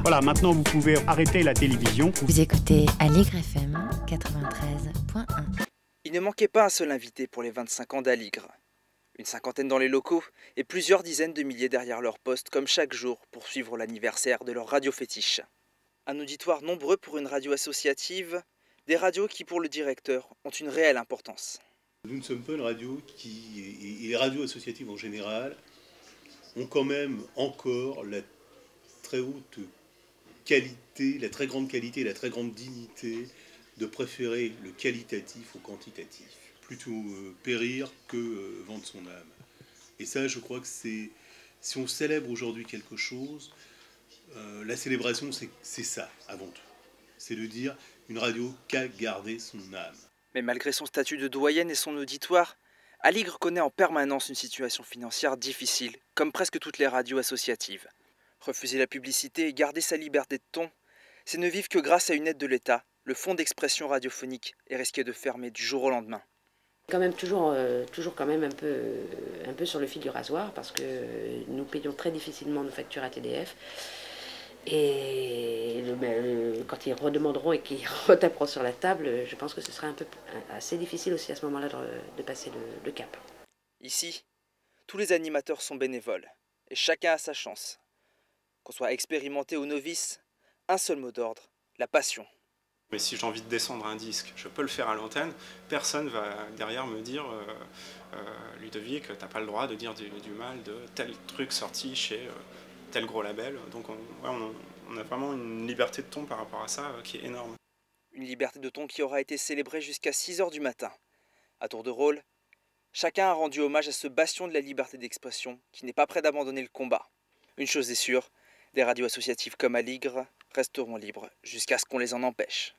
Voilà, maintenant vous pouvez arrêter la télévision. Vous écoutez Aligre FM 93.1. Il ne manquait pas un seul invité pour les 25 ans d'Aligre. Une cinquantaine dans les locaux et plusieurs dizaines de milliers derrière leur poste, comme chaque jour, pour suivre l'anniversaire de leur radio fétiche. Un auditoire nombreux pour une radio associative, des radios qui, pour le directeur, ont une réelle importance. Nous ne sommes pas une radio et les radios associatives en général ont quand même encore la très haute qualité, la très grande qualité, la très grande dignité de préférer le qualitatif au quantitatif. Plutôt périr que vendre son âme. Et ça, je crois que c'est... Si on célèbre aujourd'hui quelque chose, la célébration, c'est ça, avant tout. C'est de dire une radio qu'a gardé son âme. Mais malgré son statut de doyenne et son auditoire, Aligre connaît en permanence une situation financière difficile, comme presque toutes les radios associatives. Refuser la publicité et garder sa liberté de ton, c'est ne vivre que grâce à une aide de l'État. Le fonds d'expression radiophonique est risqué de fermer du jour au lendemain. Quand même toujours quand même un peu sur le fil du rasoir parce que nous payons très difficilement nos factures à TDF et quand ils redemanderont et qu'ils retaperont sur la table, je pense que ce sera assez difficile aussi à ce moment-là de passer le cap. Ici, tous les animateurs sont bénévoles et chacun a sa chance. Qu'on soit expérimenté ou novice, un seul mot d'ordre, la passion. Mais si j'ai envie de descendre un disque, je peux le faire à l'antenne. Personne va derrière me dire Ludovic, t'as pas le droit de dire du mal de tel truc sorti chez tel gros label. Donc on a vraiment une liberté de ton par rapport à ça qui est énorme. Une liberté de ton qui aura été célébrée jusqu'à 6h du matin. À tour de rôle, chacun a rendu hommage à ce bastion de la liberté d'expression qui n'est pas prêt d'abandonner le combat. Une chose est sûre, des radios associatives comme Aligre resteront libres jusqu'à ce qu'on les en empêche.